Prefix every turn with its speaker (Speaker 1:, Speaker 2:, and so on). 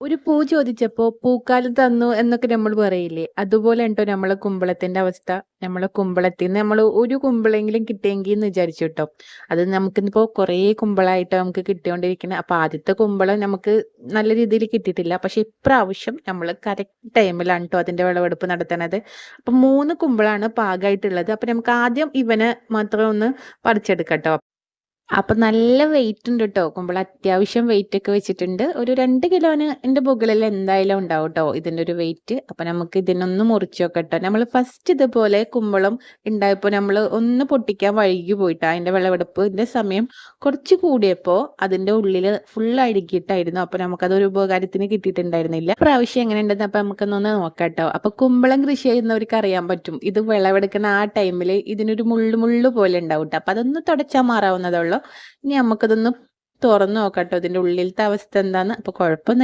Speaker 1: ഒരു പൂ ചോദിച്ചപ്പോ പൂക്കാലം തന്നു എന്നൊക്കെ നമ്മൾ പറയില്ലേ? അതുപോലെയാണ് ട്ടോ നമ്മളെ കുമ്പളത്തിന്റെ അവസ്ഥ. നമ്മളെ കുമ്പളത്തിന്ന് നമ്മള് ഒരു കുമ്പളെങ്കിലും കിട്ടിയെങ്കിന്ന് വിചാരിച്ചു ട്ടോ. അത് നമുക്കിന്നിപ്പോ കുറേ കുമ്പളായിട്ടാ നമുക്ക് കിട്ടിയോണ്ടിരിക്കണെ. അപ്പൊ ആദ്യത്തെ കുമ്പളം നമുക്ക് നല്ല രീതിയിൽ കിട്ടിയിട്ടില്ല. പക്ഷെ ഇപ്രാവശ്യം നമ്മള് കറക്റ്റ് ടൈമിലാണ് ട്ടോ അതിന്റെ വിളവെടുപ്പ് നടത്തണത്. അപ്പൊ 3 കുമ്പളാണ് പാകായിട്ടുള്ളത്. അപ്പൊ നമുക്ക് ആദ്യം ഇവനെ മാത്രം ഒന്ന് പറിച്ചെടുക്കാം ട്ടോ. അപ്പൊ നല്ല വെയിറ്റ് ഉണ്ട് ട്ടോ. കുമ്പളം അത്യാവശ്യം വെയിറ്റ് ഒക്കെ വെച്ചിട്ടുണ്ട്. ഒരു 2 കിലോന് ന്റെ മുകളിൽ എന്തായാലും ഉണ്ടാവും ട്ടോ ഇതിന്റെ ഒരു വെയിറ്റ്. അപ്പൊ നമുക്ക് ഇതിനൊന്ന് മുറിച്ച് നോക്കട്ടോ. നമ്മള് ഫസ്റ്റ് ഇതുപോലെ കുമ്പളം ഉണ്ടായപ്പോ നമ്മള് ഒന്ന് പൊട്ടിക്കാൻ വൈകി പോയിട്ടാ. അതിന്റെ വിളവെടുപ്പിന്റെ സമയം കുറച്ച് കൂടിയപ്പോ അതിന്റെ ഉള്ളില് ഫുൾ അഴുകിയിട്ടായിരുന്നു. അപ്പൊ നമുക്കതൊരു ഉപകാരത്തിന് കിട്ടിയിട്ടുണ്ടായിരുന്നില്ല. ഇപ്രാവശ്യം എങ്ങനെയുണ്ടെന്ന് അപ്പൊ നമുക്കൊന്ന് നോക്കാട്ടോ. അപ്പൊ കുമ്പളം കൃഷി ചെയ്യുന്നവർക്ക് അറിയാൻ പറ്റും. ഇത് വിളവെടുക്കുന്ന ആ ടൈമില് ഇതിനൊരു മുള്ള് മുള്ള് പോലെ ഉണ്ടാവും ട്ടോ. അപ്പൊ അതൊന്ന് തുടച്ചാൽ മാറാവുന്നതേ ഉള്ളൂ. ഇനി നമുക്കതൊന്ന് തുറന്നു നോക്കാട്ടോ ഇതിന്റെ ഉള്ളിലത്തെ അവസ്ഥ എന്താന്ന്. അപ്പൊ കുഴപ്പമൊന്നുമില്ല.